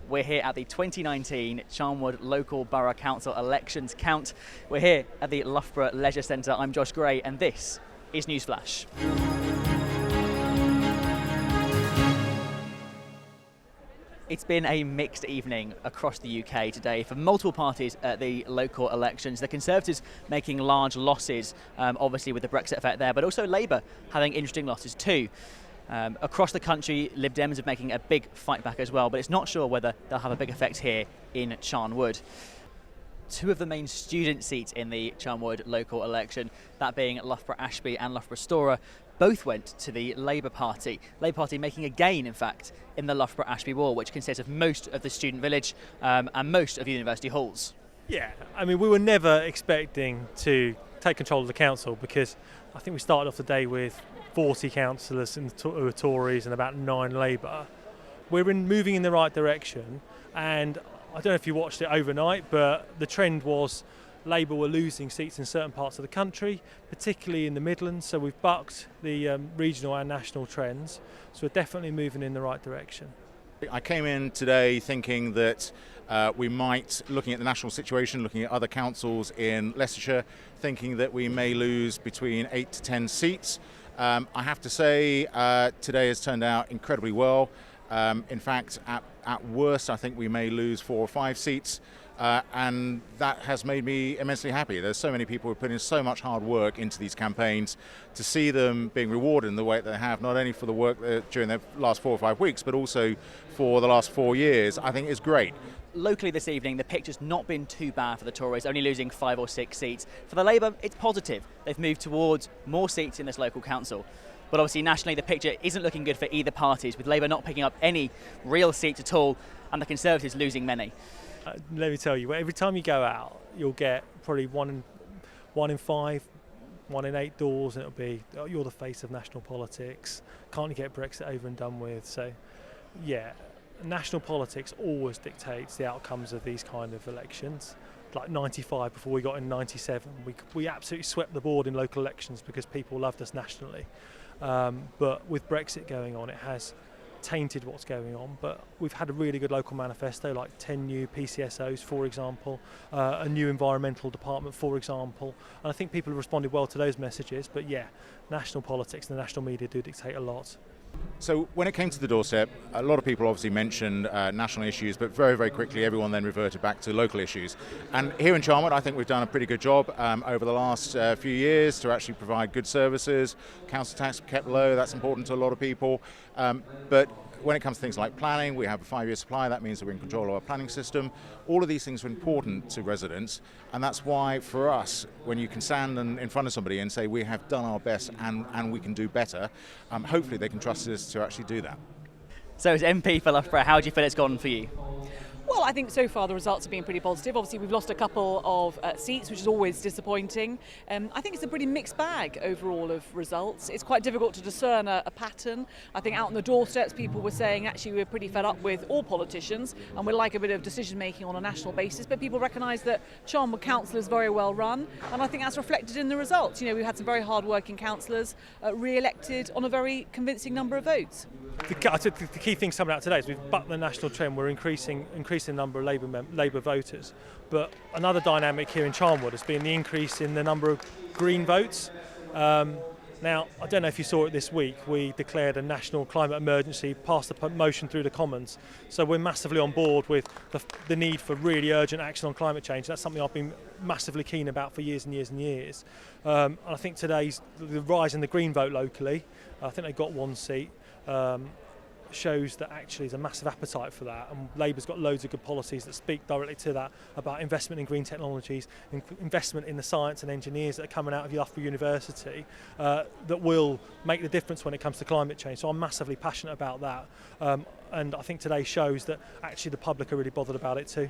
We're here at the 2019 Charnwood Local Borough Council Elections count. We're here at the Loughborough Leisure Centre. I'm Josh Gray and this is Newsflash. It's been a mixed evening across the UK today for multiple parties at the local elections. The Conservatives making large losses, obviously with the Brexit effect there, but also Labour having interesting losses too. Across the country, Lib Dems are making a big fight back as well, but it's not sure whether they'll have a big effect here in Charnwood. Two of the main student seats in the Charnwood local election, that being Loughborough Ashby and Loughborough Storer, both went to the Labour Party. Labour Party making a gain, in fact, in the Loughborough Ashby ward, which consists of most of the student village and most of the university halls. Yeah, I mean, we were never expecting to take control of the council because I think we started off the day with 40 councillors who were Tories and about 9 Labour. We're moving in the right direction, and I don't know if you watched it overnight, but the trend was Labour were losing seats in certain parts of the country, particularly in the Midlands, so we've bucked the regional and national trends, so we're definitely moving in the right direction. I came in today thinking that we might, looking at the national situation, looking at other councils in Leicestershire, thinking that we may lose between 8 to 10 seats. I have to say today has turned out incredibly well. In fact, at worst, I think we may lose 4 or 5 seats. And that has made me immensely happy. There's so many people who put in so much hard work into these campaigns. To see them being rewarded in the way that they have, not only for the work during the last 4 or 5 weeks, but also for the last 4 years, I think is great. Locally this evening, the picture's not been too bad for the Tories, only losing 5 or 6 seats. For the Labour, it's positive. They've moved towards more seats in this local council. But obviously nationally, the picture isn't looking good for either parties, with Labour not picking up any real seats at all, and the Conservatives losing many. Let me tell you, every time you go out, you'll get probably one in 5, 1 in 8 doors, and it'll be, oh, you're the face of national politics. Can't you get Brexit over and done with? So, yeah, national politics always dictates the outcomes of these kind of elections. Like 95, before we got in 97, we absolutely swept the board in local elections because people loved us nationally. But with Brexit going on, it has tainted what's going on, but we've had a really good local manifesto, like 10 new PCSOs, for example, a new environmental department, for example, and I think people have responded well to those messages. But yeah, national politics and the national media do dictate a lot. So when it came to the doorstep, a lot of people obviously mentioned national issues, but very, very quickly everyone then reverted back to local issues. And here in Charnwood, I think we've done a pretty good job over the last few years to actually provide good services. Council tax kept low, that's important to a lot of people. But when it comes to things like planning, we have a 5-year supply. That means that we're in control of our planning system. All of these things are important to residents, and that's why for us, when you can stand in front of somebody and say we have done our best and we can do better, hopefully they can trust us to actually do that. So as MP for Loughborough, how do you feel it's gone for you? Well, I think so far the results have been pretty positive. Obviously, we've lost a couple of seats, which is always disappointing. I think it's a pretty mixed bag overall of results. It's quite difficult to discern a pattern. I think out on the doorsteps, people were saying actually we're pretty fed up with all politicians and we'd like a bit of decision making on a national basis. But people recognise that Charnwood Council is very well run, and I think that's reflected in the results. You know, we've had some very hard-working councillors re-elected on a very convincing number of votes. The key things coming out today is we've bucked the national trend. We're increasing the number of Labour voters, but another dynamic here in Charnwood has been the increase in the number of Green votes. Now, I don't know if you saw it this week, we declared a national climate emergency, passed the motion through the Commons, so we're massively on board with the need for really urgent action on climate change. That's something I've been massively keen about for years and years and years. And I think today's the rise in the Green vote locally, I think they got 1 seat, shows that actually there's a massive appetite for that, and Labour's got loads of good policies that speak directly to that, about investment in green technologies, investment in the science and engineers that are coming out of Loughborough University that will make the difference when it comes to climate change. So I'm massively passionate about that. And I think today shows that actually the public are really bothered about it too.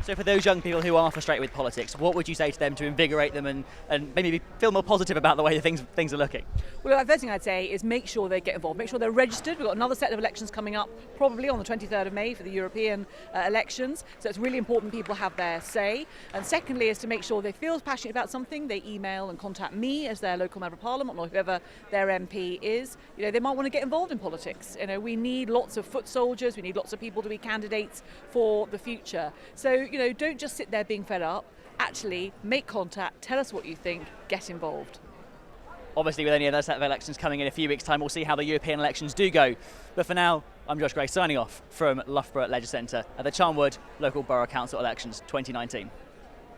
So for those young people who are frustrated with politics, what would you say to them to invigorate them and maybe feel more positive about the way things are looking? Well, the first thing I'd say is make sure they get involved, make sure they're registered. We've got another set of elections coming up probably on the 23rd of May for the European elections, so it's really important people have their say. And secondly is to make sure they feel passionate about something, they email and contact me as their local member of parliament or whoever their MP is. You know, they might want to get involved in politics. You know, we need lots of foot soldiers soldiers, we need lots of people to be candidates for the future. So, you know, don't just sit there being fed up, actually make contact, tell us what you think, get involved. Obviously, with only another set of elections coming in a few weeks' time, we'll see how the European elections do go. But for now, I'm Josh Gray signing off from Loughborough Leisure Centre at the Charnwood Local Borough Council Elections 2019.